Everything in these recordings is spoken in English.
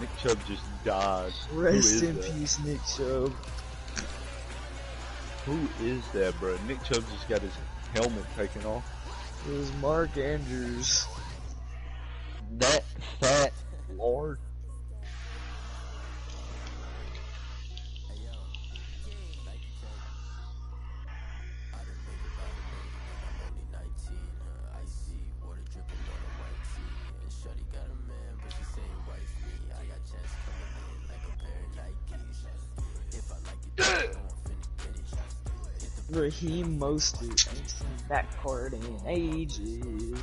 Nick Chubb just died. Rest in peace, Nick Chubb. Who is that, bro? Nick Chubb just got his helmet taken off. It was Mark Andrews. That fat lord. Raheem Mostert. Ain't seen that card in ages.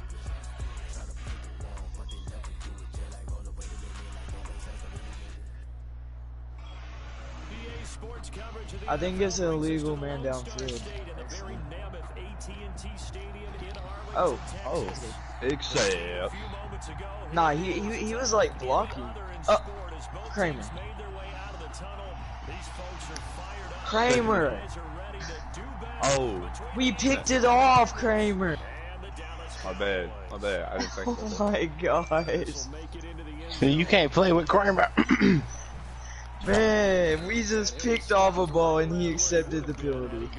I think it's an illegal man downfield. Oh. Except. Nah, he was like blocking. Kramer. Kramer! Oh. We picked it off, Kramer! My bad. I didn't think Oh my gosh. You can't play with Kramer. Man, we just picked off a ball and he accepted the penalty.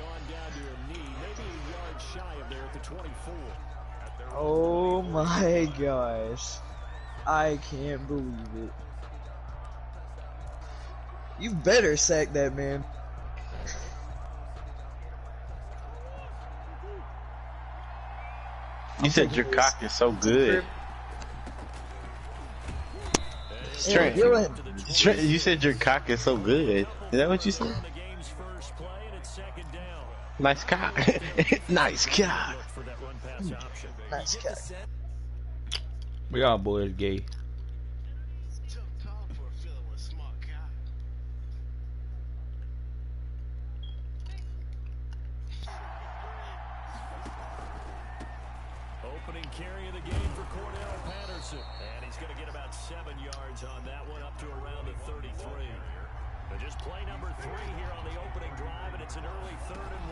Oh my gosh. I can't believe it. You better sack that man. You said your cock is so good. Trent, you said your cock is so good. Is that what you said? Nice cock. Nice cock. Nice cock. We all boys gay. Opening carry of the game for Cordell Patterson. And he's going to get about 7 yards on that one, up to around the 33. And just play number 3 here on the opening drive, and it's an early 3rd and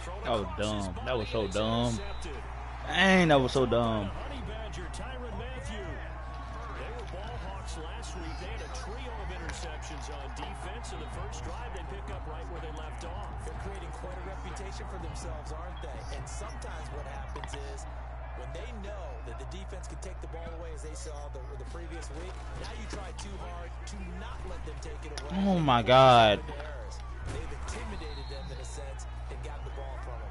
1. That was dumb. That was so dumb. Dang, that was so dumb. They were ball hawks last week. They had a trio of interceptions on defense. In the first drive, they pick up right where they left off. They're creating quite a reputation for themselves, aren't they? And sometimes what happens is when they know that the defense can take the ball away, as they saw the previous week, now you try too hard to not let them take it away. Oh my God. They've intimidated them in a sense and got the ball from them.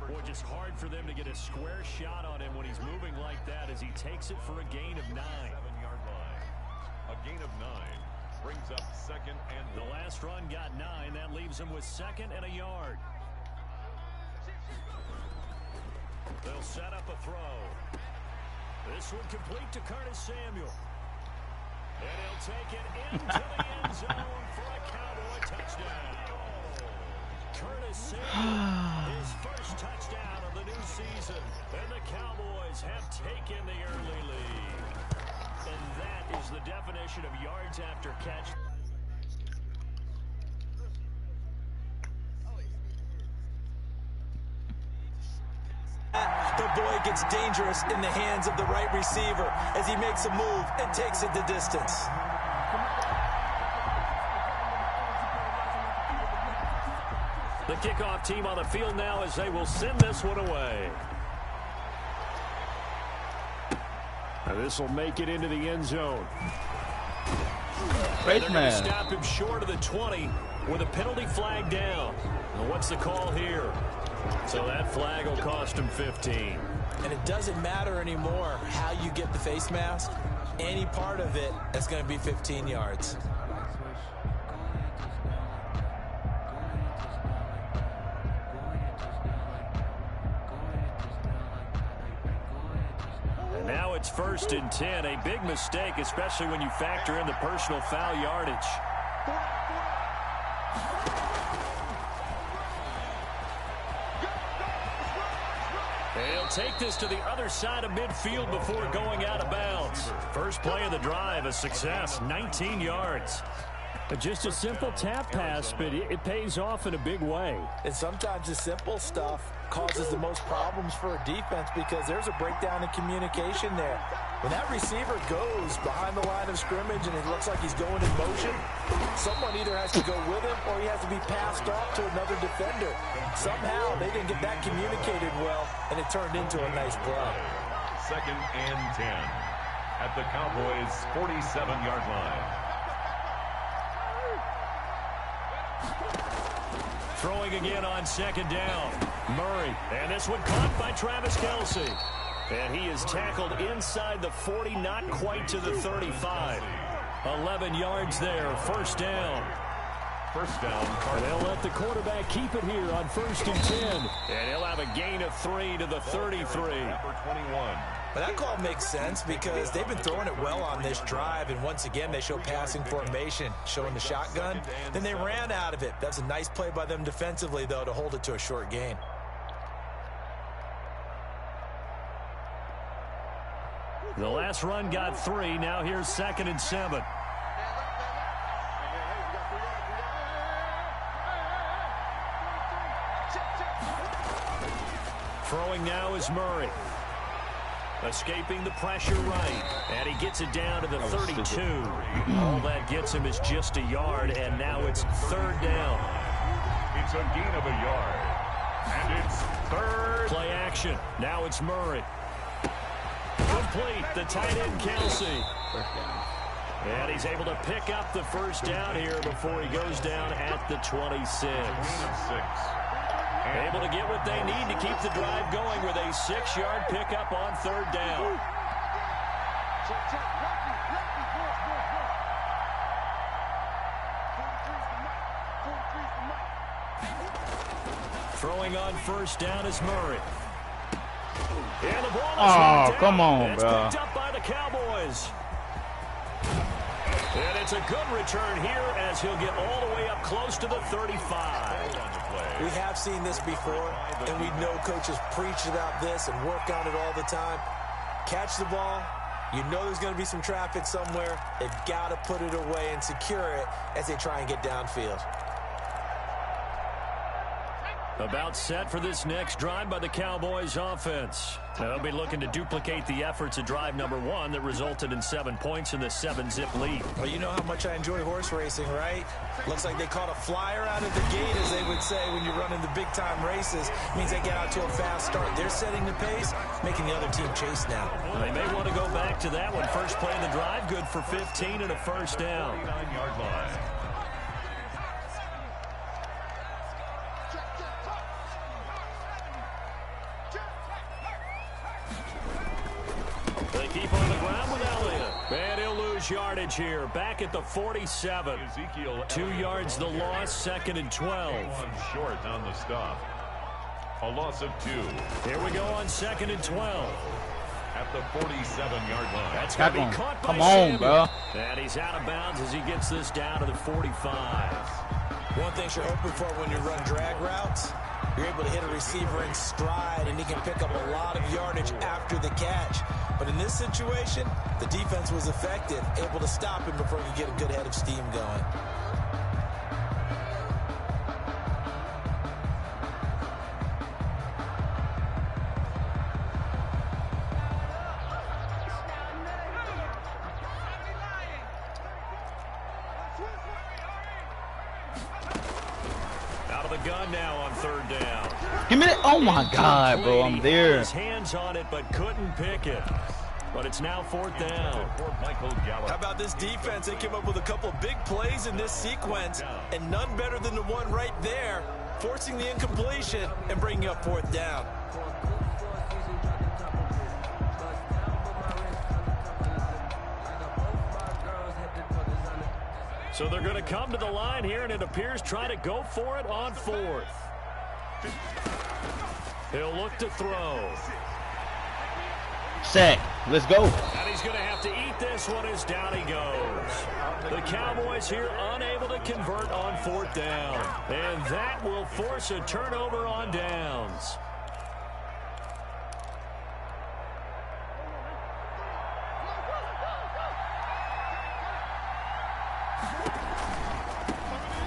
Boy, just hard for them to get a square shot on him when he's moving like that as he takes it for a gain of 9. 7-yard line. A gain of 9 brings up 2nd and 1. The last run got 9. That leaves him with 2nd and a yard. They'll set up a throw. This one complete to Curtis Samuel. And he'll take it into the end zone for a Cowboy touchdown. Curtis Samuel, his first touchdown of the new season. And the Cowboys have taken the early lead. And that is the definition of yards after catch. The boy gets dangerous in the hands of the right receiver as he makes a move and takes it the distance. The kickoff team on the field now as they will send this one away. And this will make it into the end zone. They're going to stop him short of the 20 with a penalty flag down. And what's the call here? So that flag will cost him 15. And it doesn't matter anymore how you get the face mask. Any part of it is going to be 15 yards. And now it's 1st and 10. A big mistake, especially when you factor in the personal foul yardage. They'll take this to the other side of midfield before going out of bounds. First play of the drive, a success, 19 yards. Just a simple tap pass, but it pays off in a big way. And sometimes the simple stuff causes the most problems for a defense because there's a breakdown in communication there. When that receiver goes behind the line of scrimmage and it looks like he's going in motion, someone either has to go with him or he has to be passed off to another defender. Somehow they didn't get that communicated well, and it turned into a nice play. 2nd and 10 at the Cowboys' 47-yard line. Throwing again on 2nd down. Murray. And this one caught by Travis Kelce. And he is tackled inside the 40, not quite to the 35. 11 yards there, 1st down. 1st down. And they'll let the quarterback keep it here on 1st and 10. And he'll have a gain of 3 to the 33. Number 21. But that call makes sense because they've been throwing it well on this drive, and once again they show passing formation, showing the shotgun. Then they ran out of it. That's a nice play by them defensively, though, to hold it to a short gain. The last run got 3. Now here's 2nd and 7. Throwing now is Murray. Escaping the pressure right. And he gets it down to the 32. All that gets him is just a yard, and now it's 3rd down. It's a gain of a yard. And it's 3rd. Play action. Now it's Murray. Complete, the tight end Kelce. And he's able to pick up the 1st down here before he goes down at the 26. 6. Able to get what they need to keep the drive going with a 6-yard pickup on 3rd down. Throwing on 1st down is Murray. And the ball is come on, it's bro. picked up by the Cowboys. And it's a good return here as he'll get all the way up close to the 35. We have seen this before, and we know coaches preach about this and work on it all the time. Catch the ball. You know there's going to be some traffic somewhere. They've got to put it away and secure it as they try and get downfield. About set for this next drive by the Cowboys offense. They'll be looking to duplicate the efforts of drive number 1 that resulted in 7 points in the 7-zip lead. Well, you know how much I enjoy horse racing, right? Looks like they caught a flyer out of the gate, as they would say when you're running the big-time races. Means they get out to a fast start. They're setting the pace, making the other team chase now. Well, they may want to go back to that one. First play of the drive, good for 15 and a 1st down. 39-yard line. They keep on the ground with Elliott. And he'll lose yardage here. Back at the 47. 2 yards the loss, 2nd and 12. 1 short on the stop. A loss of 2. Here we go on 2nd and 12. At the 47-yard line. That's going to be caught by Come on, Samuel. bro. And he's out of bounds as he gets this down to the 45. One thing you're hoping for when you run drag routes, you're able to hit a receiver in stride, and he can pick up a lot of yardage after the catch. But in this situation, the defense was effective, able to stop him before he could get a good head of steam going. Out of the gun now on 3rd down. Give me that. Oh my God, bro. I'm there. His hands on it, but couldn't pick it. But it's now 4th down. How about this defense? They came up with a couple of big plays in this sequence, and none better than the one right there, forcing the incompletion and bringing up 4th down. So they're going to come to the line here, and it appears try to go for it on 4th. He'll look to throw. Set. Let's go. And he's going to have to eat this one as down he goes. The Cowboys here unable to convert on 4th down. And that will force a turnover on downs.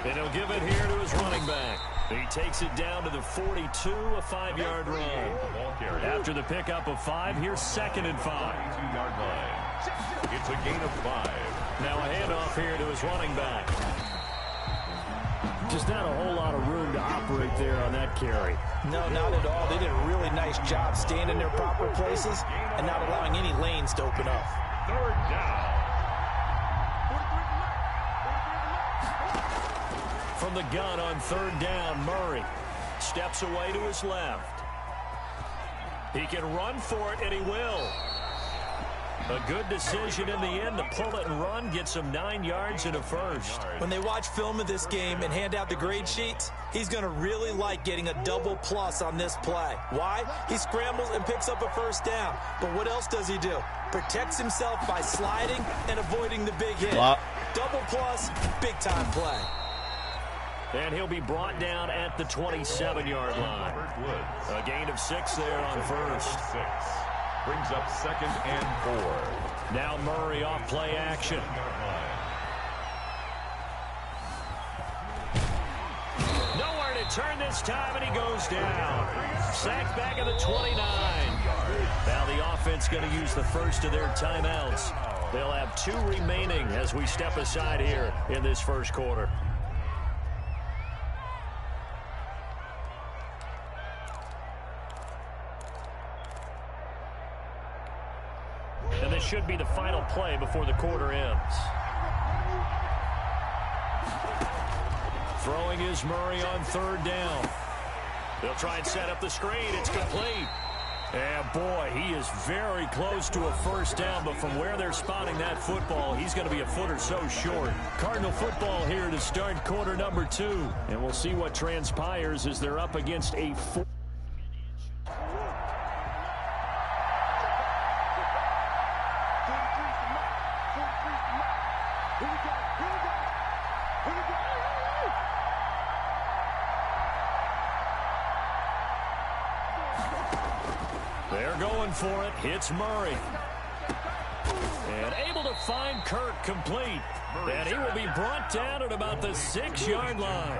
And he'll give it here to his running back. He takes it down to the 42, a 5-yard run. After the pickup of 5, here's 2nd and 5. 2-yard line. It's a gain of 5. Now a handoff here to his running back. Just not a whole lot of room to operate there on that carry. No, not at all. They did a really nice job staying in their proper places and not allowing any lanes to open up. 3rd down. From the gun on 3rd down, Murray steps away to his left. He can run for it, and he will. A good decision in the end to pull it and run, get some 9 yards and a first. When they watch film of this game and hand out the grade sheets, he's going to really like getting a double plus on this play. Why? He scrambles and picks up a 1st down. But what else does he do? Protects himself by sliding and avoiding the big hit. Double plus, big-time play. And he'll be brought down at the 27-yard line. A gain of 6 there on 1st. 6. Brings up 2nd and 4. Now Murray off play action. Nowhere to turn this time, and he goes down. Sacked back at the 29. Now the offense going to use the first of their timeouts. They'll have 2 remaining as we step aside here in this first quarter. And this should be the final play before the quarter ends. Throwing is Murray on 3rd down. They'll try and set up the screen. It's complete. And boy, he is very close to a 1st down, but from where they're spotting that football, he's going to be a foot or so short. Cardinal football here to start quarter number 2. And we'll see what transpires as they're up against a 4. They're going for it. Hits Murray. And able to find Kirk complete. And he will be brought down at about the 6-yard line.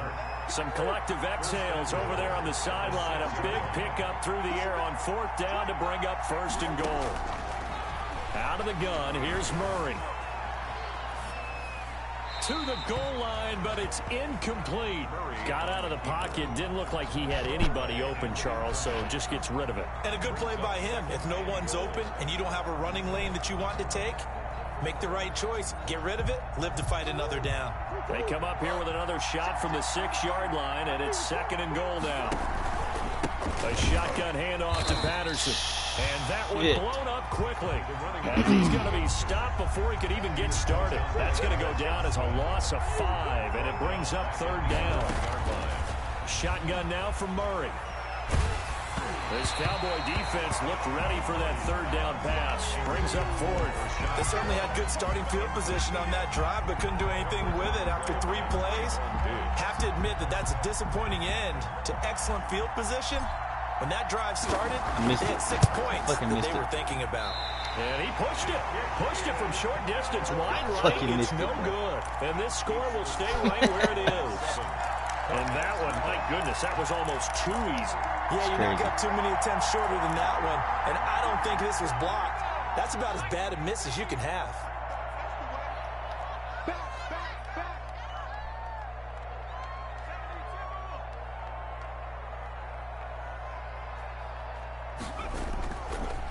Some collective exhales over there on the sideline. A big pickup through the air on 4th down to bring up 1st and goal. Out of the gun, here's Murray. To the goal line, but it's incomplete. Got out of the pocket. Didn't look like he had anybody open, Charles, so just gets rid of it. And a good play by him. If no one's open and you don't have a running lane that you want to take, make the right choice. Get rid of it. Live to fight another down. They come up here with another shot from the 6-yard line, and it's 2nd and goal now. A shotgun handoff to Patterson. And that one blown up quickly. As he's going to be stopped before he could even get started. That's going to go down as a loss of 5, and it brings up 3rd down. Shotgun now from Murray. This Cowboy defense looked ready for that 3rd down pass. Brings up 4th. They certainly had good starting field position on that drive, but couldn't do anything with it after 3 plays. Have to admit that that's a disappointing end to excellent field position. When that drive started, they had 6 points that they were thinking about. And he pushed it. Pushed it from short distance. Wide right. It's no good. And this score will stay right where it is. And that one, my goodness, that was almost too easy. Yeah, you didn't get too many attempts shorter than that one. And I don't think this was blocked. That's about as bad a miss as you can have.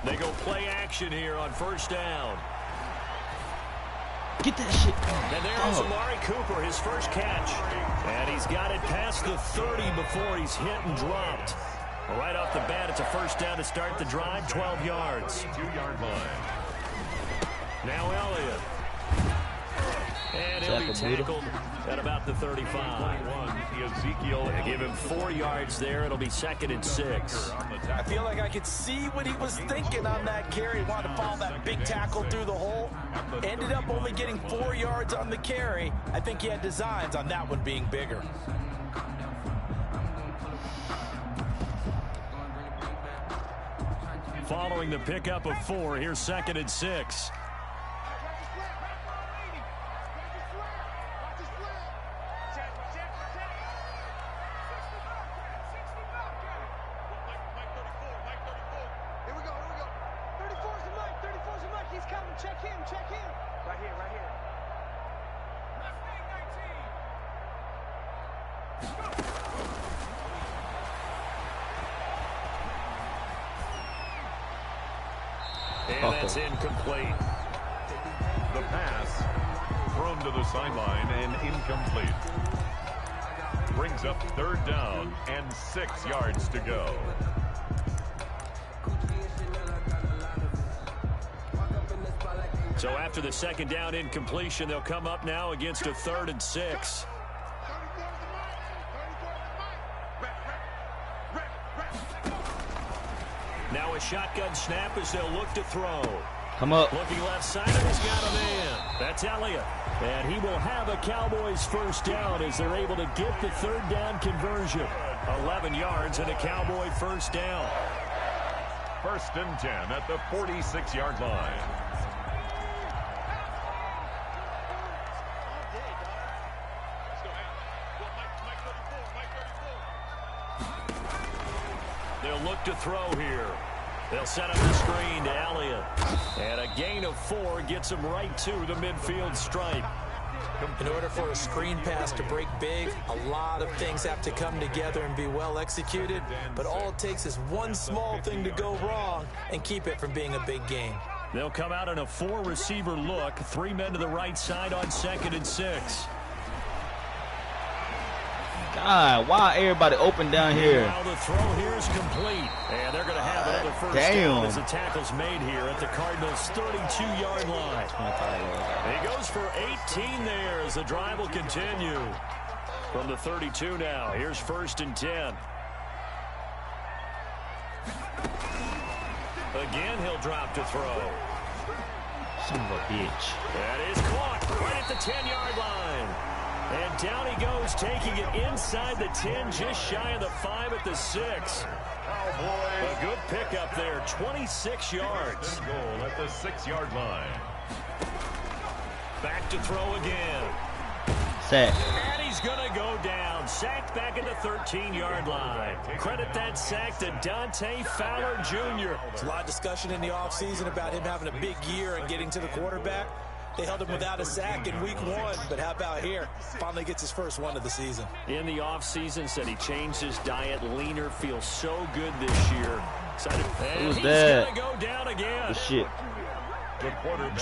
They go play action here on 1st down. Get that shit. And there's Amari Cooper, his first catch. And he's got it past the 30 before he's hit and dropped. Right off the bat, it's a 1st down to start the drive, 12 yards. 2-yard line. Now Elliott. And he'll be tackled at about the 35. Ezekiel. They give him 4 yards there. It'll be 2nd and 6. I feel like I could see what he was thinking on that carry. He wanted to follow that big tackle through the hole. Ended up only getting 4 yards on the carry. I think he had designs on that one being bigger. Following the pickup of 4, here's 2nd and 6. And that's incomplete. The pass thrown to the sideline and incomplete. Brings up 3rd down and 6 yards to go. So after the 2nd down incompletion, they'll come up now against a 3rd and 6. Now a shotgun snap as they'll look to throw. Come up. Looking left side, and he's got a man. That's Elliott. And he will have a Cowboys 1st down as they're able to get the 3rd down conversion. 11 yards and a Cowboy 1st down. 1st and 10 at the 46-yard line. They'll look to throw here. They'll set up the screen to Elliott. And a gain of 4 gets him right to the midfield stripe. In order for a screen pass to break big, a lot of things have to come together and be well executed. But all it takes is one small thing to go wrong and keep it from being a big game. They'll come out in a 4-receiver look. 3 men to the right side on 2nd and 6. God, why everybody open down here? Now the throw here is complete. And they're going to have another 1st down as the tackle's made here at the Cardinals' 32-yard line. He goes for 18 there as the drive will continue. From the 32 now, here's 1st and 10. Again, he'll drop to throw. Son of a bitch. That is caught right at the 10-yard line. And down he goes, taking it inside the 10, just shy of the 5 at the 6. A good pickup there, 26 yards. Goal at the 6-yard line. Back to throw again. Sack. And he's going to go down. Sacked back at the 13-yard line. Credit that sack to Dante Fowler Jr. There's a lot of discussion in the offseason about him having a big year and getting to the quarterback. They held him without a sack in week 1, but how about here? Finally gets his first one of the season. In the offseason, said he changed his diet, leaner, feels so good this year. Excited. Who's he's that? Gonna go down again. Good shit.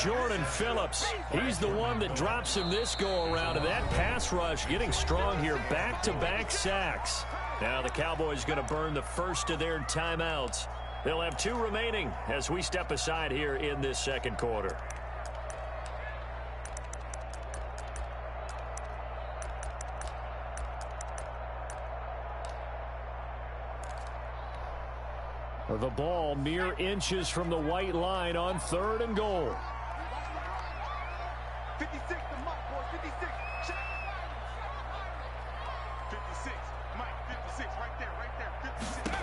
Jordan Phillips, he's the one that drops him this go-around, and that pass rush getting strong here, back-to-back sacks. Now the Cowboys going to burn the first of their timeouts. They'll have 2 remaining as we step aside here in this 2nd quarter. The ball mere inches from the white line on 3rd and goal. 56, the Mike, boy, 56. 56, Mike, 56, right there, 56.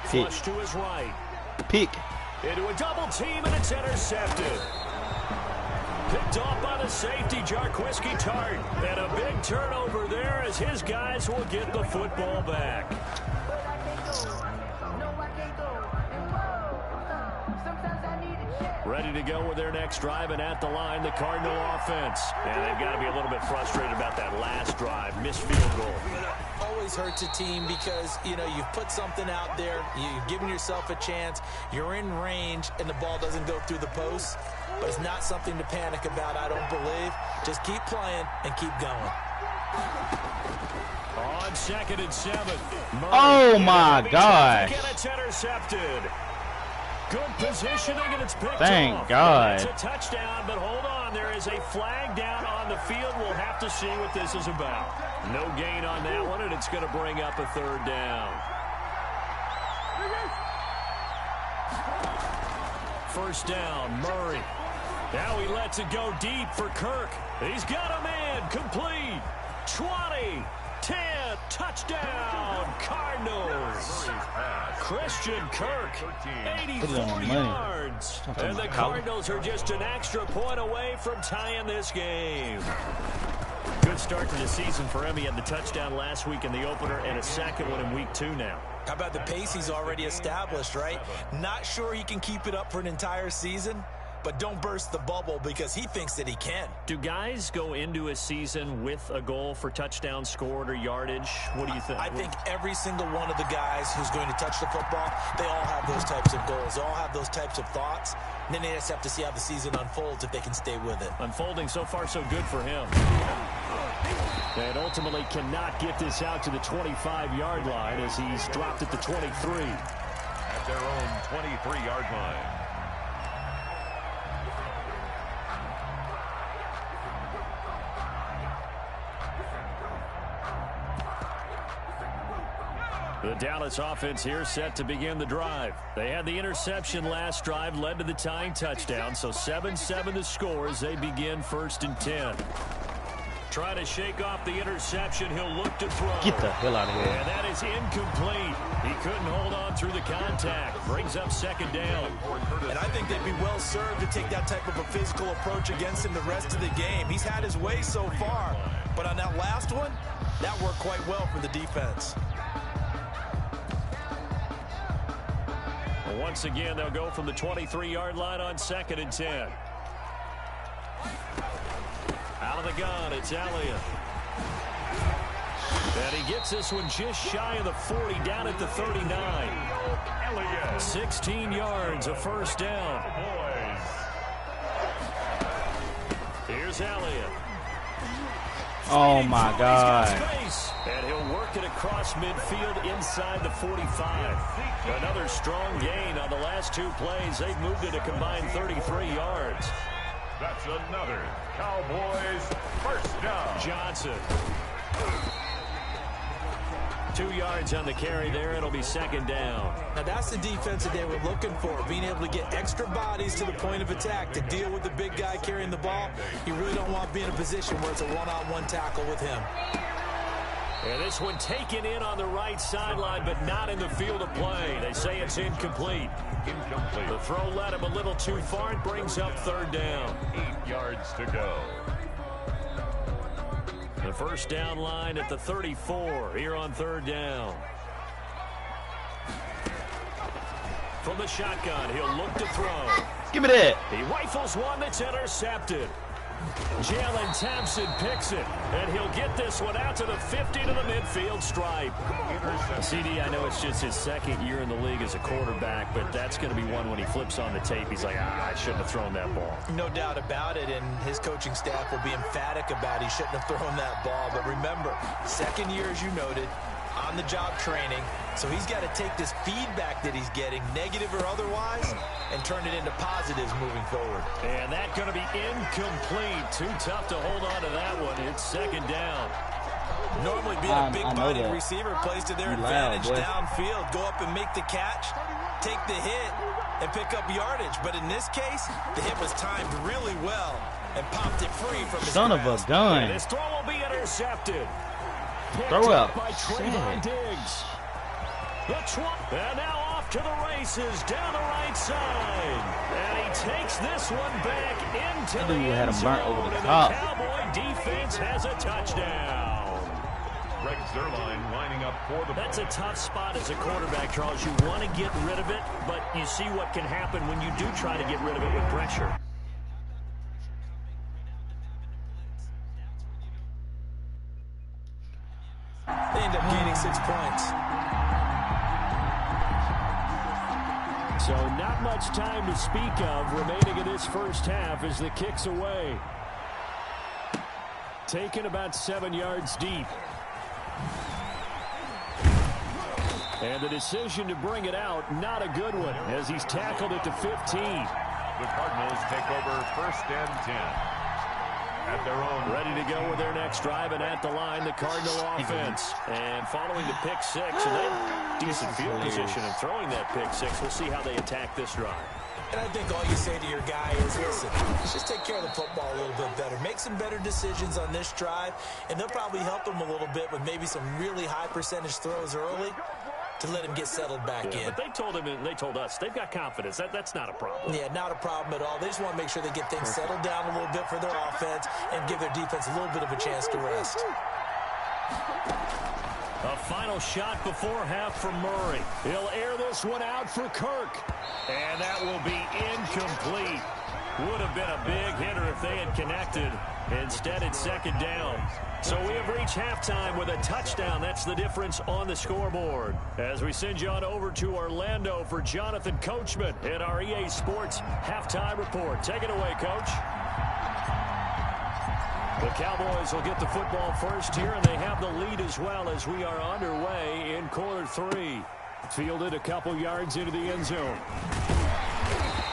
Flush to his right. Peek. Into a double team, and it's intercepted. Picked off by the safety, Jarquiski Tart. And a big turnover there as his guys will get the football back. Ready to go with their next drive, and at the line, the Cardinal offense. And they've got to be a little bit frustrated about that last drive, missed field goal. Always hurts a team because, you know, you've put something out there, you've given yourself a chance, you're in range, and the ball doesn't go through the post. But it's not something to panic about, I don't believe. Just keep playing and keep going. On 2nd and 7. Murray. Oh, my gosh. Again, it's intercepted. Good positioning, and it's picked Thank off. God. It's a touchdown, but hold on. There is a flag down on the field. We'll have to see what this is about. No gain on that one, and it's going to bring up a 3rd down. 1st down, Murray. Now he lets it go deep for Kirk. He's got a man, complete. 20, 10, touchdown, Cardinals. Christian Kirk, 84 yards. And the Cardinals are just an extra point away from tying this game. Good start to the season for him. He had the touchdown last week in the opener and a 2nd one in week 2 now. How about the pace he's already established, right? Not sure he can keep it up for an entire season, but don't burst the bubble because he thinks that he can. Do guys go into a season with a goal for touchdowns scored or yardage? What do you think? I think every single one of the guys who's going to touch the football, they all have those types of goals. They all have those types of thoughts. And then they just have to see how the season unfolds if they can stay with it. Unfolding so far so good for him. And ultimately cannot get this out to the 25-yard line as he's dropped at the 23. At their own 23-yard line. The Dallas offense here set to begin the drive. They had the interception last drive, led to the tying touchdown, so 7-7 the score as they begin 1st and 10. Trying to shake off the interception, he'll look to throw. Get the hell out of here. And that is incomplete. He couldn't hold on through the contact. Brings up 2nd down. And I think they'd be well served to take that type of a physical approach against him the rest of the game. He's had his way so far, but on that last one, that worked quite well for the defense. Once again, they'll go from the 23-yard line on 2nd and 10. Out of the gun, it's Elliott. And he gets this one just shy of the 40, down at the 39. Elliott. 16 yards, a 1st down. Here's Elliott. Oh my God. And he'll work it across midfield inside the 45. Another strong gain on the last 2 plays. They've moved it a combined 33 yards. That's another Cowboys 1st down. Johnson. 2 yards on the carry there. It'll be 2nd down. Now that's the defense that they were looking for, being able to get extra bodies to the point of attack to deal with the big guy carrying the ball. You really don't want to be in a position where it's a one-on-one tackle with him. And this one taken in on the right sideline, but not in the field of play. They say it's incomplete. Incomplete. The throw led him a little too far. It brings up 3rd down. 8 yards to go. The 1st down line at the 34 here on 3rd down. From the shotgun, he'll look to throw. Give me that. He rifles one that's intercepted. Jalen Thompson picks it, and he'll get this one out to the 50 to the midfield stripe. CD, I know it's just his 2nd year in the league as a quarterback, but that's going to be one when he flips on the tape. He's like, I shouldn't have thrown that ball. No doubt about it, and his coaching staff will be emphatic about he shouldn't have thrown that ball. But remember, 2nd year, as you noted, on-the-job training, so he's got to take this feedback that he's getting, negative or otherwise, and turn it into positives moving forward. And that's going to be incomplete. Too tough to hold on to that one. It's 2nd down. Normally being a big-bodied receiver plays to their advantage downfield. Go up and make the catch, take the hit, and pick up yardage. But in this case, the hit was timed really well and popped it free from his Son of a gun. And his throw will be intercepted. Throw up. By Trayvon Diggs. And now off to the races down the right side. And he takes this one back into the end zone. Over the and top. the Cowboy defense has a touchdown. Greg Zuerlein lining up for the... That's a tough spot as a quarterback, Charles. You want to get rid of it, but you see what can happen when you do try to get rid of it with pressure. They end up gaining 6 points. So not much time to speak of remaining in this 1st half as the kick's away. Taken about 7 yards deep. And the decision to bring it out, not a good one, as he's tackled it to 15. The Cardinals take over 1st and 10. At their own. Ready to go with their next drive, and at the line, the Cardinal offense. And following the pick 6, and they have decent field position and throwing that pick 6. We'll see how they attack this drive. And I think all you say to your guy is, listen, just take care of the football a little bit better. Make some better decisions on this drive, and they'll probably help him a little bit with maybe some really high percentage throws early to let him get settled back in. But they told him, and they told us, they've got confidence. That's not a problem. Yeah, not a problem at all. They just want to make sure they get things settled down a little bit for their offense and give their defense a little bit of a chance to rest. A final shot before half from Murray. He'll air this one out for Kirk. And that will be incomplete. Would have been a big hitter if they had connected. Instead, it's second down. So we have reached halftime with a touchdown. That's the difference on the scoreboard. As we send you on over to Orlando for Jonathan Coachman in our EA Sports halftime report. Take it away, Coach. The Cowboys will get the football first here, and they have the lead as well as we are underway in quarter 3. Fielded a couple yards into the end zone.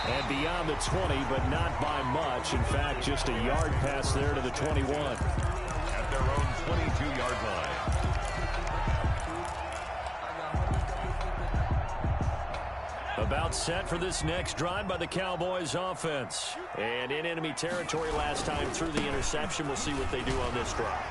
And beyond the 20, but not by much. In fact, just a yard pass there to the 21. At their own 22-yard line. About set for this next drive by the Cowboys offense. And in enemy territory last time through the interception. We'll see what they do on this drive.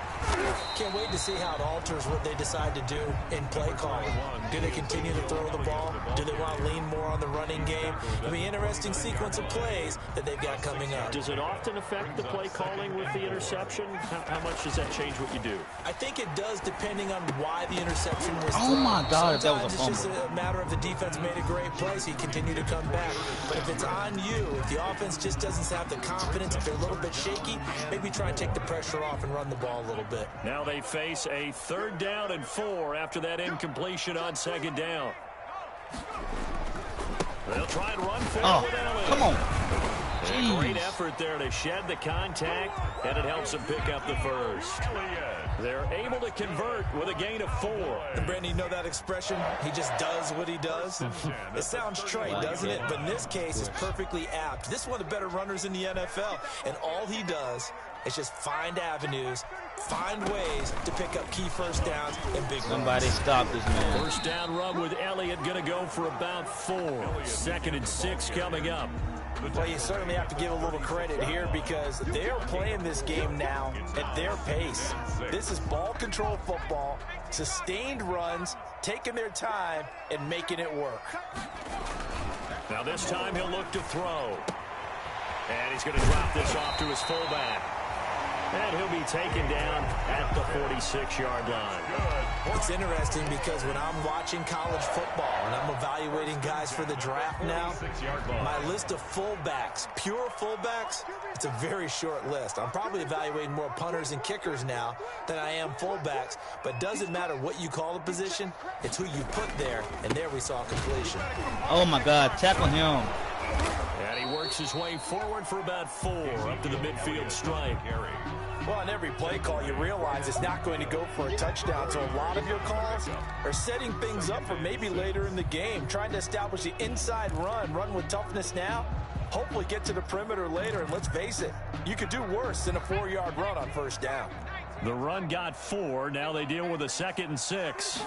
Can't wait to see how it alters what they decide to do in play calling. Do they continue to throw the ball? Do they want to lean more on the running game? It'll be an interesting sequence of plays that they've got coming up. Does it often affect the play calling with the interception? How much does that change what you do? I think it does, depending on why the interception was Oh thrown. my God, if that was a Sometimes it's fumble. just a matter of the defense made a great play, so you continue to come back. But if it's on you, if the offense just doesn't have the confidence, if they're a little bit shaky, maybe try and take the pressure off and run the ball a little bit. Now they face a 3rd down and 4 after that incompletion on 2nd down. They'll try and run forward with Elliott. Come on. A great effort there to shed the contact, and it helps them pick up the first. They're able to convert with a gain of 4. And Brandon, you know that expression? He just does what he does. It sounds trite, doesn't it? But in this case, it's perfectly apt. This is one of the better runners in the NFL, and all he does is just find avenues, find ways to pick up key first downs and big runs. Somebody stop this man. First down run with Elliott, going to go for about 4. 2nd and 6 coming up. Well, you certainly have to give a little credit here because they're playing this game now at their pace. This is ball control football, sustained runs, taking their time, and making it work. Now this time he'll look to throw. And he's going to drop this off to his fullback. And he'll be taken down at the 46-yard line. It's interesting because when I'm watching college football and I'm evaluating guys for the draft now, my list of fullbacks, pure fullbacks, it's a very short list. I'm probably evaluating more punters and kickers now than I am fullbacks, but doesn't matter what you call the position, it's who you put there, and there we saw completion. Oh my God, tackle him. And he works his way forward for about 4 up to the midfield stripe. Well, on every play call, you realize it's not going to go for a touchdown, so a lot of your calls are setting things up for maybe later in the game, trying to establish the inside run with toughness now, hopefully get to the perimeter later, and let's face it, you could do worse than a 4-yard run on first down. The run got 4. Now they deal with a 2nd and 6.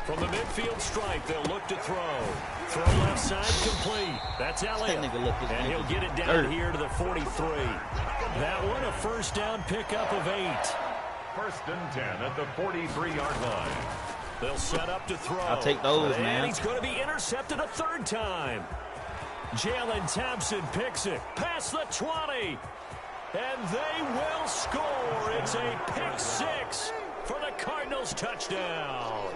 From the midfield stripe, they'll look to throw. Throw left side complete. That's Elliott. And he'll get it down here to the 43. That one a first down pickup of 8. 1st and 10 at the 43-yard line. They'll set up to throw. I'll take those, and man. He's going to be intercepted a 3rd time. Jalen Thompson picks it past the 20. And they will score. It's a pick 6 for the Cardinals touchdown.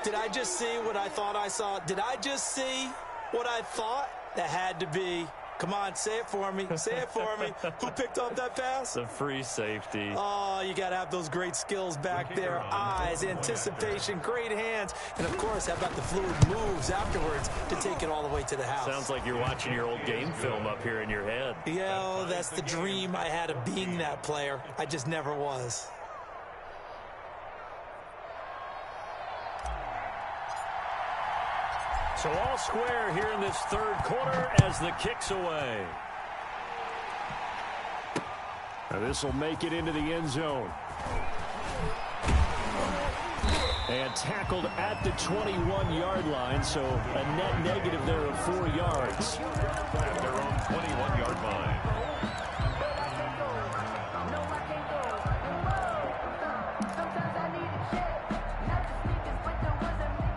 Did I just see what I thought I saw? Did I just see what I thought? That had to be. Come on, say it for me. Say it for me. Who picked up that pass? The free safety. Oh, you got to have those great skills back there. Eyes, anticipation, great hands. And, of course, how about the fluid moves afterwards to take it all the way to the house? Sounds like you're watching your old game film up here in your head. Yeah, oh, that's the dream I had of being that player. I just never was. So all square here in this 3rd quarter as the kick's away. Now this will make it into the end zone. And tackled at the 21-yard line, so a net negative there of 4 yards. At their own 21-yard line.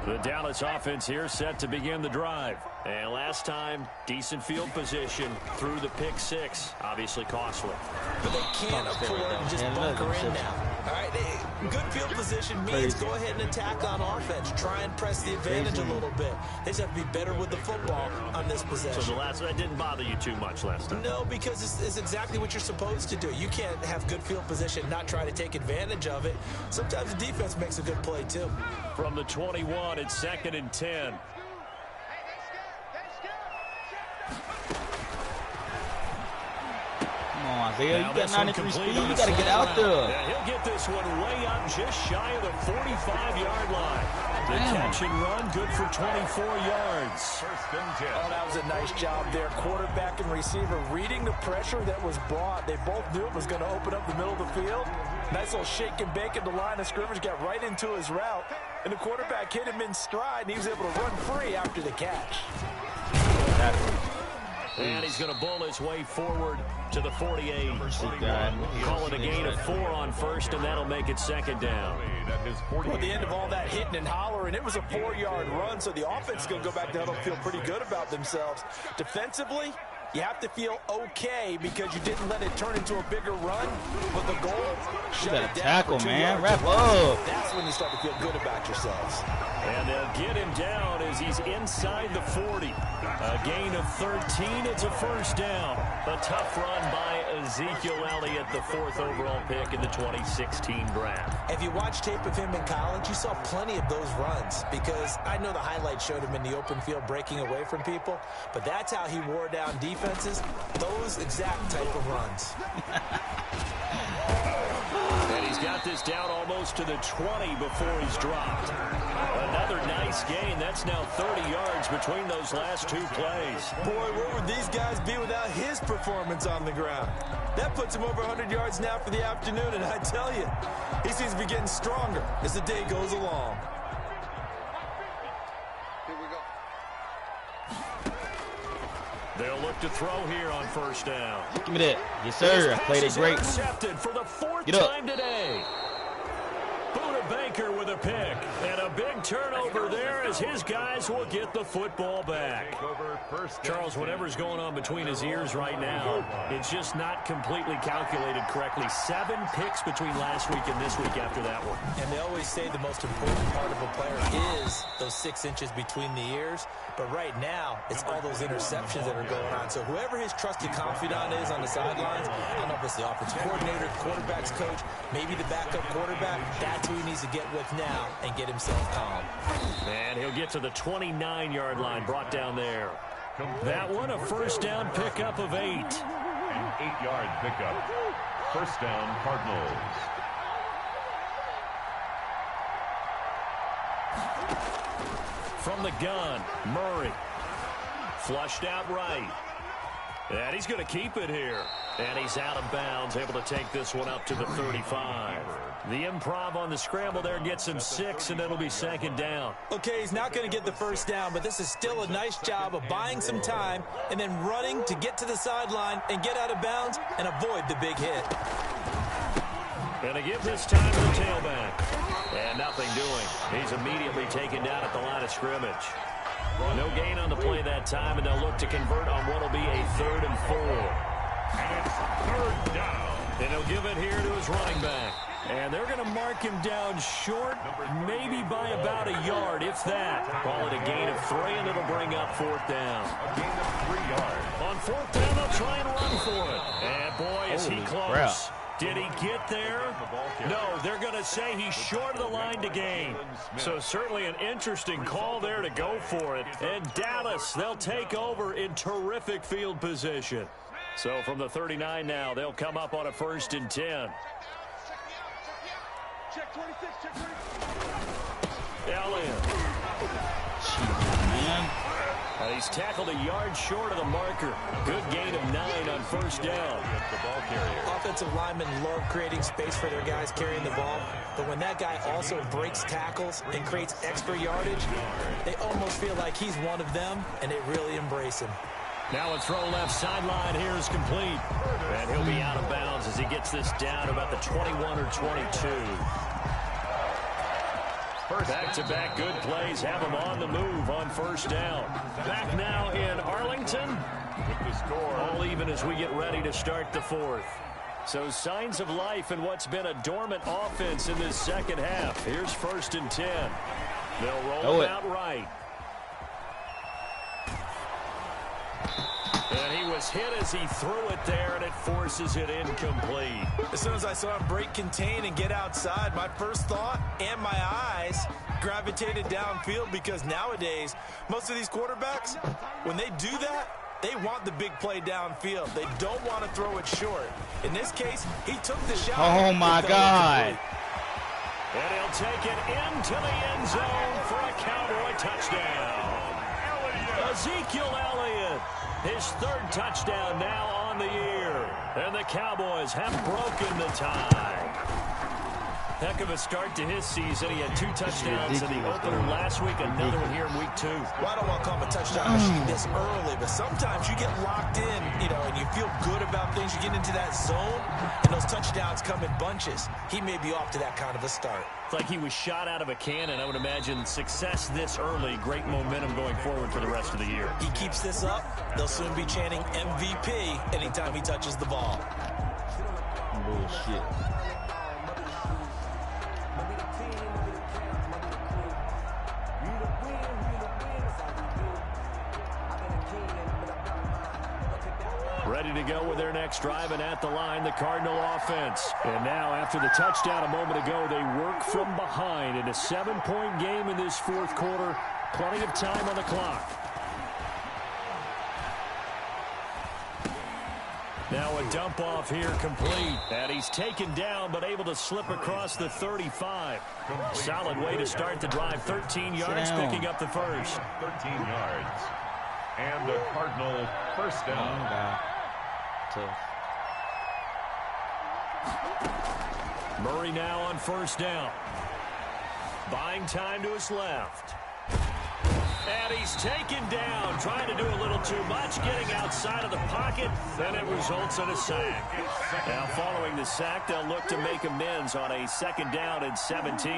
The Dallas offense here set to begin the drive. And last time, decent field position through the pick 6. Obviously costly. But they can't afford to just bunker in now. All right, good field position means go ahead and attack on offense. Try and press the advantage a little bit. They just have to be better with the football on this possession. So that didn't bother you too much last time? No, because it's exactly what you're supposed to do. You can't have good field position and not try to take advantage of it. Sometimes the defense makes a good play, too. From the 21, it's 2nd and 10. Come on, Isaiah, you got 93 speed. You got to get out there. Yeah, he'll get this one way up just shy of the 45-yard line. The catch and run, good for 24 yards. Oh, that was a nice job there. Quarterback and receiver reading the pressure that was brought. They both knew it was going to open up the middle of the field. Nice little shake and bake at the line of scrimmage, got right into his route. And the quarterback hit him in stride, and he was able to run free after the catch. And he's going to bull his way forward to the 48. Call it a gain of 4 on first, and that'll make it 2nd down. Well, at the end of all that hitting and hollering, it was a 4-yard run, so the offense is going to go back to huddle and feel pretty good about themselves. Defensively, you have to feel okay because you didn't let it turn into a bigger run. But the goal, shut it down. Tackle, man. Wrap up. That's when you start to feel good about yourselves. And they'll get him down as he's inside the 40. A gain of 13. It's a first down. A tough run by Ezekiel Elliott, the 4th overall pick in the 2016 draft. If you watch tape of him in college, you saw plenty of those runs because I know the highlights showed him in the open field breaking away from people, but that's how he wore down defenses, those exact type of runs. And he's got this down almost to the 20 before he's dropped. Another nice gain. That's now 30 yards between those last 2 plays. Boy, where would these guys be without his performance on the ground? That puts him over 100 yards now for the afternoon, and I tell you, he seems to be getting stronger as the day goes along. They'll look to throw here on first down. Give me that. Yes, sir. I played it great. Intercepted for the 4th time today. Buda Baker with a pick. And a big turnover there as his guys will get the football back. Charles, whatever's going on between his ears right now, it's just not completely calculated correctly. 7 picks between last week and this week after that one. And they always say the most important part of a player is those 6 inches between the ears. But right now, it's all those interceptions that are going on. So whoever his trusted confidant is on the sidelines, I don't know if it's the offensive coordinator, quarterback's coach, maybe the backup quarterback, that's who he needs to get with now and get himself calm. And he'll get to the 29-yard line, brought down there. That one, a first down pickup of 8. An 8-yard pickup. First down, Cardinals. From the gun, Murray. Flushed out right. And he's going to keep it here. And he's out of bounds, able to take this one up to the 35. The improv on the scramble there gets him 6, and it'll be 2nd down. Okay, he's not going to get the first down, but this is still a nice job of buying some time and then running to get to the sideline and get out of bounds and avoid the big hit. Going to give this time to the tailback. And nothing doing. He's immediately taken down at the line of scrimmage. No gain on the play that time, and they'll look to convert on what will be a 3rd and 4. And it's 3rd down. And he'll give it here to his running back. And they're going to mark him down short, maybe by about a yard, if that. Call it a gain of 3, and it'll bring up 4th down. A gain of 3 yards. On 4th down, they'll try and run for it. And boy, is he close. Crap. Did he get there? No, they're going to say he's short of the line to gain. So certainly an interesting call there to go for it. And Dallas, they'll take over in terrific field position. So from the 39 now, they'll come up on a 1st and 10. Check 26, check 26. Elliott. Man. He's tackled a yard short of the marker. Good gain of 9 on first down. The ball carrier. Offensive linemen love creating space for their guys carrying the ball, but when that guy also breaks tackles and creates extra yardage, they almost feel like he's one of them, and they really embrace him. Now a throw left sideline here is complete. And he'll be out of bounds as he gets this down to about the 21 or 22. Back-to-back good plays have him on the move on first down. Back now in Arlington. With the score. All even as we get ready to start the 4th. So signs of life in what's been a dormant offense in this second half. Here's 1st and 10. They'll roll it out right. And he was hit as he threw it there, and it forces it incomplete. As soon as I saw him break contain and get outside, my first thought and my eyes gravitated downfield, because nowadays, most of these quarterbacks, when they do that, they want the big play downfield. They don't want to throw it short. In this case, he took the shot. Oh, my God. And he'll take it into the end zone for a Cowboy touchdown. Ezekiel Elliott, his 3rd touchdown now on the year. And the Cowboys have broken the tie. Heck of a start to his season. He had 2 touchdowns in the opener last week, another one here in week 2. Well, I don't want to call him a touchdown machine this early, but sometimes you get locked in, and you feel good about things. You get into that zone, and those touchdowns come in bunches. He may be off to that kind of a start. It's like he was shot out of a cannon. I would imagine success this early, great momentum going forward for the rest of the year. He keeps this up, they'll soon be chanting MVP anytime he touches the ball. Bullshit. Ready to go with their next drive, and at the line, the Cardinal offense. And now, after the touchdown a moment ago, they work from behind in a 7-point game in this 4th quarter. Plenty of time on the clock. Now a dump off here complete. And he's taken down, but able to slip across the 35. Solid way to start the drive. 13 yards, picking up the first. 13 yards. And the Cardinal first down. Murray now on 1st down. Buying time to his left. And he's taken down, trying to do a little too much, getting outside of the pocket, and it results in a sack. Now following the sack, they'll look to make amends on a 2nd down and 17.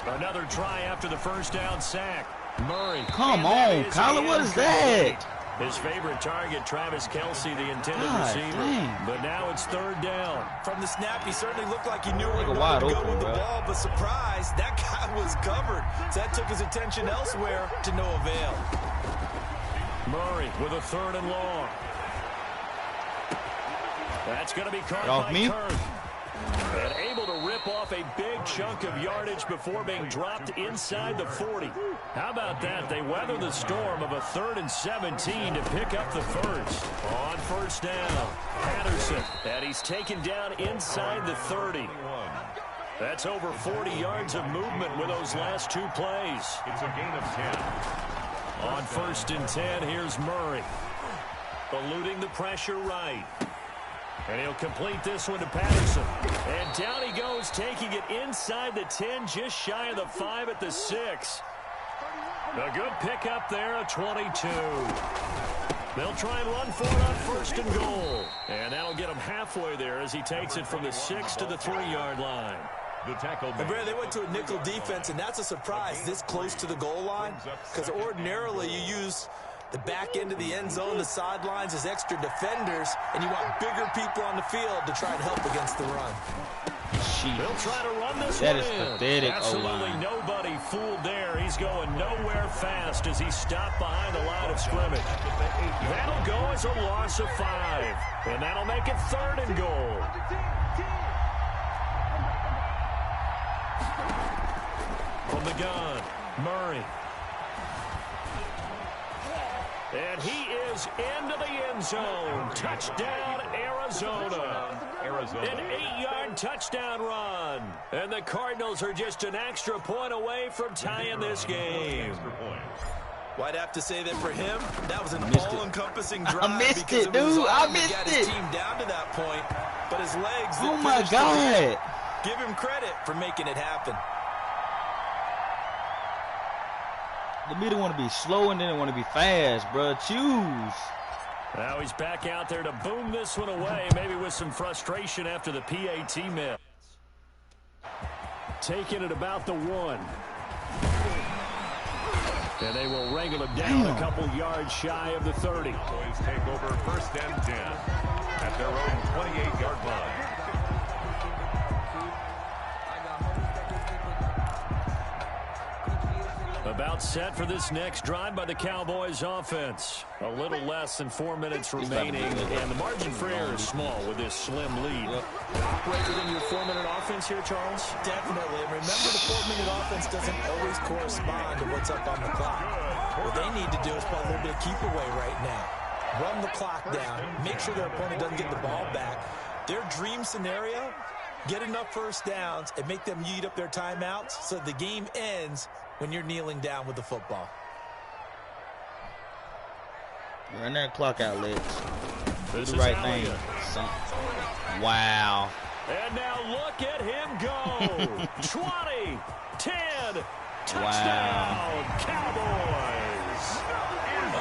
Another try after the 1st down sack. Murray. Come on, Colin, what is that? His favorite target, Travis Kelce, the intended receiver. Dang. But now it's 3rd down. From the snap, he certainly looked like he knew where he wide wanted to go open, with the bro. ball, but surprise, that guy was covered. So that took his attention elsewhere to no avail. Murray with a 3rd and long. That's going to be caught Off by me? Kirk. And able to rip off a big chunk of yardage before being dropped inside the 40. How about that? They weather the storm of a 3rd and 17 to pick up the first. On 1st down, Patterson. And he's taken down inside the 30. That's over 40 yards of movement with those last 2 plays. It's a gain of 10. On 1st and 10, here's Murray. Eluding the pressure right. And he'll complete this one to Patterson. And down he goes, taking it inside the 10, just shy of the 5 at the 6. A good pickup there, a 22. They'll try and run for it on 1st and goal. And that'll get him halfway there as he takes it from the 6 to the 3-yard line. The tackle. And Brad, they went to a nickel defense, and that's a surprise this close to the goal line, because ordinarily you use the back end of the end zone, the sidelines as extra defenders, and you want bigger people on the field to try and help against the run. Jeez. They'll try to run this That one is in. pathetic, Absolutely O-line. nobody fooled there. He's going nowhere fast as he stopped behind the line of scrimmage. That'll go as a loss of 5. And that'll make it 3rd and goal. From the gun, Murray. And he is into the end zone. Touchdown, Arizona. An 8-yard touchdown run. And the Cardinals are just an extra point away from tying this game. Well, I'd have to say that for him, that was an all-encompassing drive. I missed because it, was dude. his I arm that missed got his it. team down to that point, but his legs. Oh, my God. Give him credit for making it happen. The meter want to be slow and then it want to be fast, bro. Choose. Now he's back out there to boom this one away, maybe with some frustration after the PAT miss. Taking it about the 1. And they will wrangle him down a couple yards shy of the 30. Boys take over 1st and 10 at their own 28-yard line. About set for this next drive by the Cowboys offense. A little less than 4 minutes remaining, and the margin for error is small with this slim lead. Operated in your 4-minute offense here, Charles? Definitely. And remember, the 4-minute offense doesn't always correspond to what's up on the clock. What they need to do is play a little bit of keep away right now. Run the clock down. Make sure their opponent doesn't get the ball back. Their dream scenario, get enough first downs and make them eat up their timeouts so the game ends when you're kneeling down with the football. Run that clock out, Lex. Do This the is right Elliott. thing. Wow. And now look at him go. 20, 10, touchdown, Cowboys.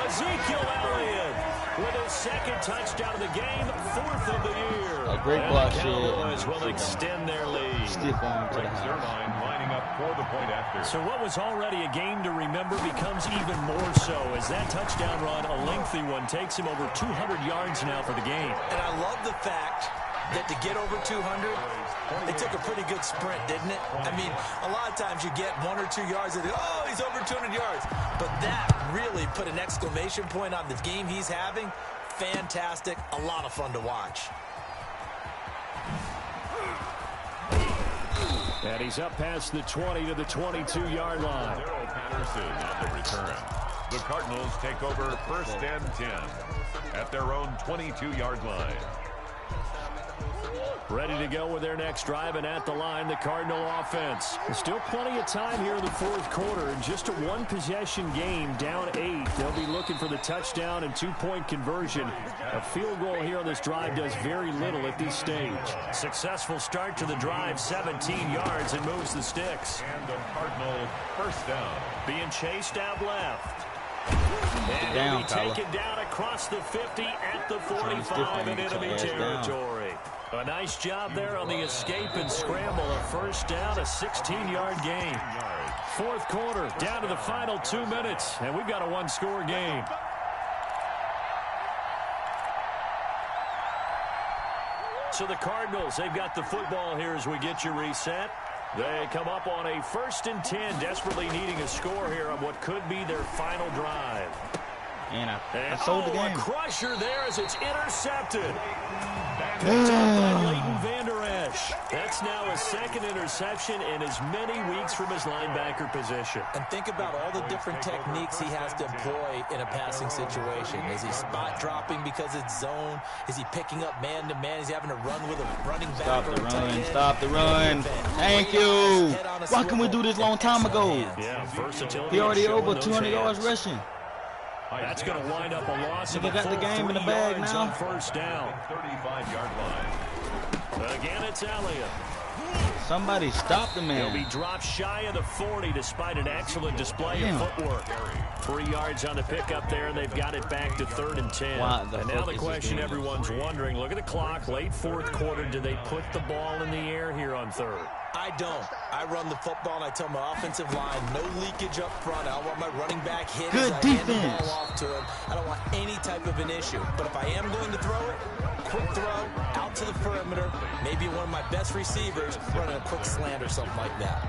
Ezekiel Elliott with his 2nd touchdown of the game, 4th of the year. A great block, and the Cowboys shit. will extend their lead. Stiff arm to the Brings their house. line lining up for the point after. So what was already a game to remember becomes even more so as that touchdown run, a lengthy one, takes him over 200 yards now for the game. And I love the fact that to get over 200, it took a pretty good sprint, didn't it? I mean, a lot of times you get 1 or 2 yards and, oh, he's over 200 yards. But that really put an exclamation point on the game he's having. Fantastic. A lot of fun to watch. And he's up past the 20 to the 22-yard line. Daryl Patterson on the return. The Cardinals take over 1st and 10 at their own 22-yard line. Ready to go with their next drive, and at the line, the Cardinal offense. There's still plenty of time here in the 4th quarter. In just a 1-possession game, down 8. They'll be looking for the touchdown and 2-point conversion. A field goal here on this drive does very little at this stage. Successful start to the drive, 17 yards, and moves the sticks. And the Cardinal 1st down. Being chased out left. And down, he'll be Tyler. taken down across the 50 at the 45 in enemy territory. A nice job there on the escape and scramble. A 1st down, a 16-yard gain. 4th quarter, down to the final 2 minutes, and we've got a 1-score game. So the Cardinals, they've got the football here as we get you reset. They come up on a 1st and 10, desperately needing a score here on what could be their final drive. And I sold the game. A crusher there as it's intercepted. Picked up by Leighton Vander Esch. That's now his 2nd interception in as many weeks from his linebacker position. And think about all the different techniques he has to employ in a passing situation. Is he spot dropping because it's zone? Is he picking up man-to-man? Is he having to run with a running back? Stop or the a tight run. end? Stop the run. Thank you. Why can we do this long time ago? Yeah, versatility. He already and showing over those 200 yards hands. rushing. That's going to wind up a loss of They got the full game in the 3 bag yards now. on 1st down. 35-yard line. Again, it's Elliott. Somebody stop the He'll man. be dropped shy of the 40 despite an excellent display Damn. of footwork. 3 yards on the pickup there, and they've got it back to 3rd and 10. Why the And now fuck the is this question game? everyone's wondering, look at the clock, late 4th quarter, do they put the ball in the air here on 3rd? I don't. I run the football and I tell my offensive line, no leakage up front. I don't want my running back hit Good as I hand the defense. ball off to him. I don't want any type of an issue. But if I am going to throw it, quick throw, out to the perimeter, maybe one of my best receivers running a quick slant or something like that.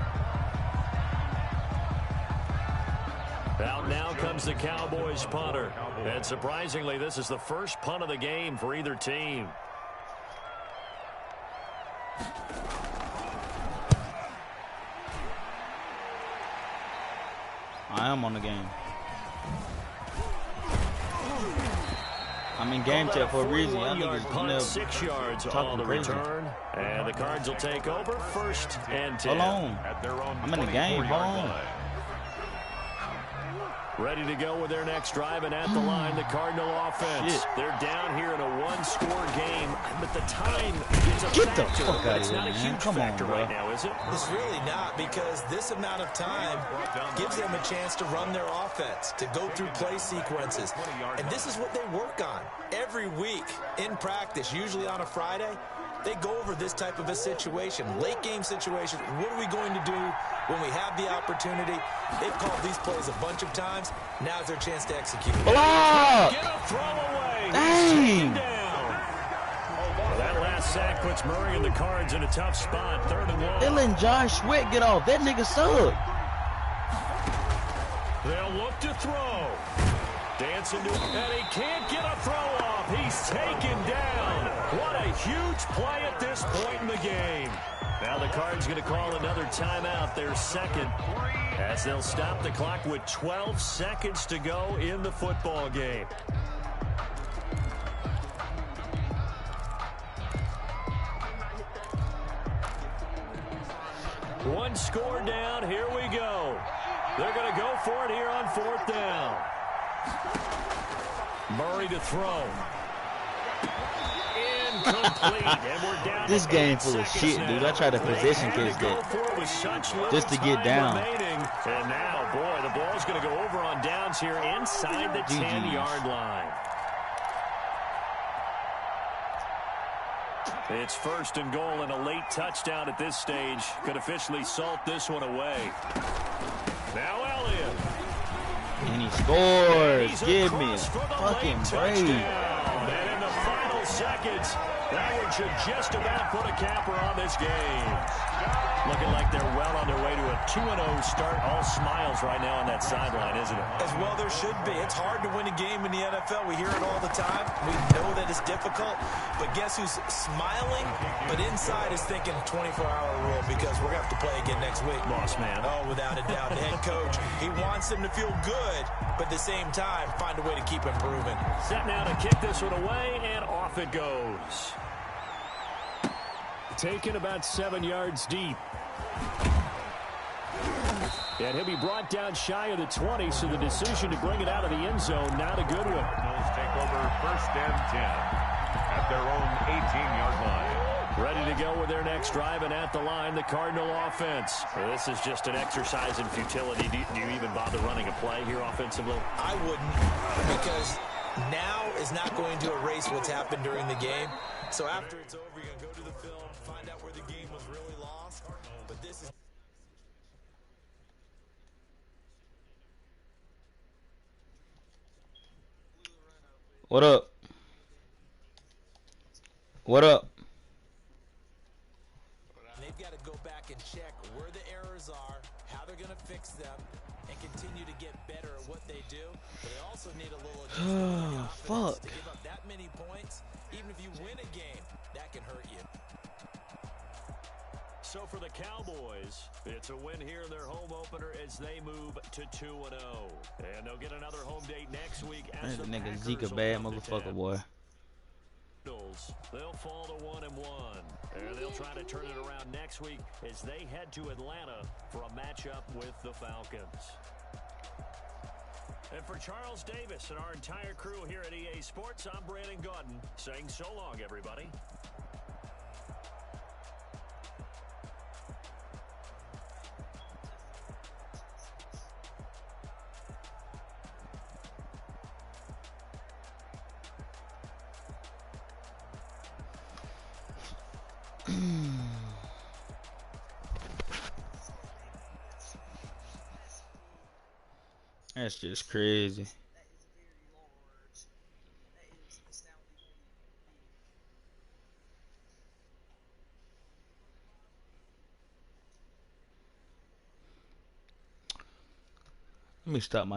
Out now comes the Cowboys punter. And surprisingly, this is the first punt of the game for either team. I am on the game. I'm in game chat for a reason. Y'all 41-yard niggas punt, 6 yards on talking the crazy. return. And the Cards will take over 1st and 10. Hold on. At their own I'm in the game. 24-yard Hold on. line. Ready to go with their next drive, and at the line, the Cardinal offense. Shit. They're down here in a 1-score game, but the time is a Get the factor. fuck But out it's of not here, a man. huge Come on, factor bro. right now, is it? It's really not, because this amount of time gives them a chance to run their offense, to go through play sequences. And this is what they work on every week in practice, usually on a Friday. they go over this type of a situation, late game situation. What are we going to do when we have the opportunity? They've called these plays a bunch of times. Now's their chance to execute. Block! Get a throw away. Dang! That last sack puts Murray and the Cards in a tough spot. 3rd and 1. They letting Josh Sweat get off. That nigga suck. They'll look to throw. Dancing to and he can't get a throw off. He's taken down. What a huge play at this point in the game. Now the Cards going to call another timeout, their second, as they'll stop the clock with 12 seconds to go in the football game. One score down. Here we go. They're going to go for it here on 4th down. Murray to throw. Incomplete. And we're down This to game 8 full of seconds shit, now. dude. I try to They possession had to catch go that for it with such little just to get time down. remaining. And now, boy, the ball's going to go over on downs here inside the GG's. 10-yard line. It's 1st and goal, and a late touchdown at this stage could officially salt this one away. Now Elliott. And he scores. He's Give me a across for the fucking late break. touchdown. And in the final seconds, that one should just about put a capper on this game. Looking like they're well on their way to a 2-0 start. All smiles right now on that sideline, isn't it? As well there should be. It's hard to win a game in the NFL. We hear it all the time. We know that it's difficult. But guess who's smiling? But inside is thinking 24-hour rule because we're going to have to play again next week. Boss man. Oh, without a doubt. The head coach, he wants them to feel good, but at the same time, find a way to keep improving. Set now to kick this one away, and off it goes. Taken about 7 yards deep. And he'll be brought down shy of the 20, so the decision to bring it out of the end zone, not a good one. Cardinals take over 1st and 10 at their own 18-yard line. Ready to go with their next drive, and at the line, the Cardinal offense. Well, this is just an exercise in futility. Do you even bother running a play here offensively? I wouldn't, because now is not going to erase what's happened during the game. So after it's over, you're going to go to the film, find out where the game was really lost. But this is... What up? What up? They've got to go back and check where the errors are, how they're going to fix them, and continue to get better at what they do. But they also need a little adjustment Fuck. to give up that many points. Even if you win a game, that can hurt you. So for the Cowboys, it's a win here in their home opener as they move to 2-0. And they'll get another home date next week as That the nigga Packers Zeke a will bad come to motherfucker, town. boy. They'll fall to 1-1, and they'll try to turn it around next week as they head to Atlanta for a matchup with the Falcons. And for Charles Davis and our entire crew here at EA Sports, I'm Brandon Gaudin saying so long, everybody. That's just crazy. Let me stop my